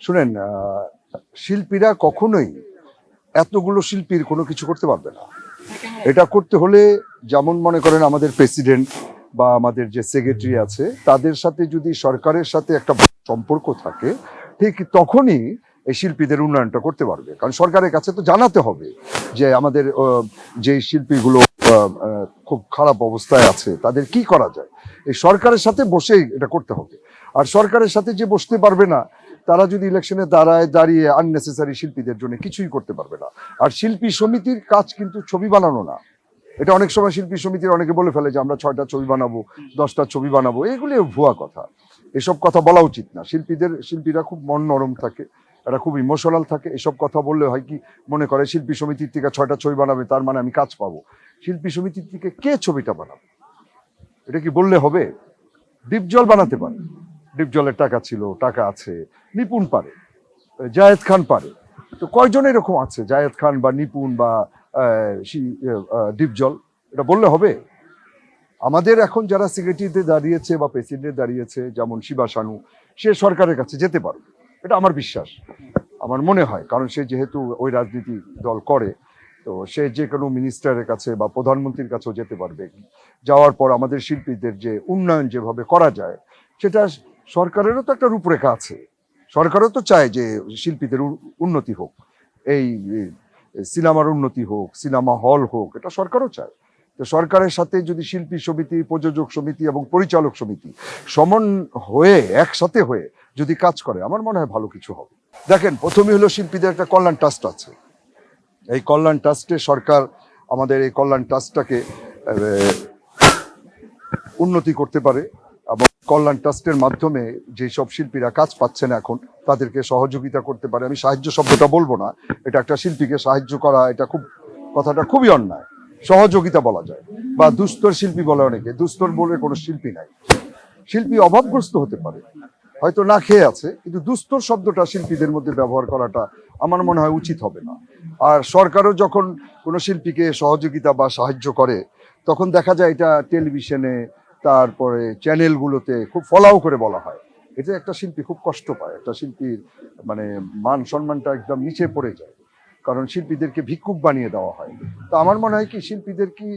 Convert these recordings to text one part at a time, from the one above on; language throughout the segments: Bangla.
শুনেন, শিল্পীরা কখনোই এতগুলো শিল্পীর কোনো কিছু করতে পারবে না। এটা করতে হলে যেমন মনে করেন আমাদের প্রেসিডেন্ট বা আমাদের যে সেক্রেটারি আছে তাদের সাথে যদি সরকারের সাথে একটা সম্পর্ক থাকে, ঠিক তখনই এই শিল্পীদের উন্নয়নটা করতে পারবে। কারণ সরকারের কাছে তো জানাতে হবে যে আমাদের যে শিল্পীগুলো খুব খারাপ অবস্থায় আছে তাদের কি করা যায়। এই সরকারের সাথে বসেই এটা করতে হবে। আর সরকারের সাথে যে বসতে পারবে না, তারা যদি ইলেকশনে দাঁড়িয়ে আননেসেসারি শিল্পীদের জন্য কিছুই করতে পারবে না। আর শিল্পী সমিতির কাজ কিন্তু ছবি বানানো না। এটা অনেক সময় শিল্পী সমিতির অনেকে বলে ফেলে যে আমরা 6টা ছবি বানাবো, 10টা ছবি বানাবো, এগুলি ভুয়া কথা। এসব কথা বলা উচিত না। শিল্পীরা খুব মন নরম থাকে, এরা খুব ইমোশনাল থাকে। এসব কথা বললে হয় কি, মনে করে শিল্পী সমিতির থেকে 6টা ছবি বানাবে তার মানে আমি কাজ পাবো। শিল্পী সমিতির থেকে কে ছবিটা বানাবে, এটা কি বললে হবে? ডিপজল বানাতে পারে, ডিপজলের টাকা ছিল, টাকা আছে, নিপুণ পারে, জায়েদ খান পারে। তো কয়জন এরকম আছে জায়েদ খান বা নিপুণ বা ডিপজল, এটা বললে হবে? আমাদের এখন যারা সেক্রেটারিতে দাঁড়িয়েছে বা প্রেসিডেন্টে দাঁড়িয়েছে, যেমন শিবা শানু, সে সরকারের কাছে যেতে পারবে, এটা আমার বিশ্বাস, আমার মনে হয়। কারণ সে যেহেতু ওই রাজনীতি দল করে, তো সে যে কোনো মিনিস্টারের কাছে বা প্রধানমন্ত্রীর কাছেও যেতে পারবে। যাওয়ার পর আমাদের শিল্পীদের যে উন্নয়ন যেভাবে করা যায়, সেটা সরকারেরও তো একটা রূপরেখা আছে। সরকারও তো চায় যে শিল্পীদের উন্নতি হোক, এই সিনেমার উন্নতি হোক, সিনেমা হল হোক, এটা সরকারও চায়। তো সরকারের সাথে যদি শিল্পী সমিতি, প্রযোজক সমিতি এবং পরিচালক সমিতি হয়ে একসাথে হয়ে যদি কাজ করে, আমার মনে হয় ভালো কিছু হবে। দেখেন, প্রথমে হলো শিল্পীদের একটা কল্যাণ ট্রাস্ট আছে। এই কল্যাণ ট্রাস্টে সরকার আমাদের এই কল্যাণ ট্রাস্টটাকে উন্নতি করতে পারে এবং কল্যাণ ট্রাস্টের মাধ্যমে যেসব শিল্পীরা কাজ পাচ্ছেন এখন, তাদেরকে সহযোগিতা করতে পারে। আমি সাহায্য শব্দটা বলবো না, এটা একটা শিল্পীকে সাহায্য করা, এটা কথাটা খুবই অন্যায়। সহযোগিতা বলা যায়, বা দুস্তর শিল্পী বলে অনেকে। দুস্তর বলে কোনো শিল্পী নাই। শিল্পী অভাবগ্রস্ত হতে পারে, হয়তো না খেয়ে আছে, কিন্তু দুস্তর শব্দটা শিল্পীদের মধ্যে ব্যবহার করাটা আমার মনে হয় উচিত হবে না। আর সরকারও যখন কোনো শিল্পীকে সহযোগিতা বা সাহায্য করে, তখন দেখা যায় এটা টেলিভিশনে, তারপরে চ্যানেলগুলোতে খুব ফলাও করে বলা হয়। এটা একটা শিল্পী খুব কষ্ট পায়, একটা শিল্পীর মানে মান সম্মানটা একদম নিচে পড়ে যায়, কারণ শিল্পীদেরকে ভিক্ষুক বানিয়ে দেওয়া হয়। তো আমার মনে হয় কি, শিল্পীদের কি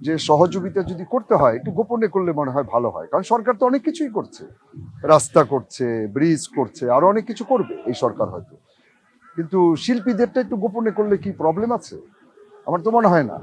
যে সহযোগিতা যদি করতে হয়, একটু গোপনে করলে মনে হয় ভালো হয়। কারণ সরকার তো অনেক কিছুই করছে, রাস্তা করছে, ব্রিজ করছে, আরো অনেক কিছু করবে এই সরকার হয়তো, কিন্তু শিল্পীদেরটা একটু গোপনে করলে কি প্রবলেম আছে? আমার তো মনে হয় না।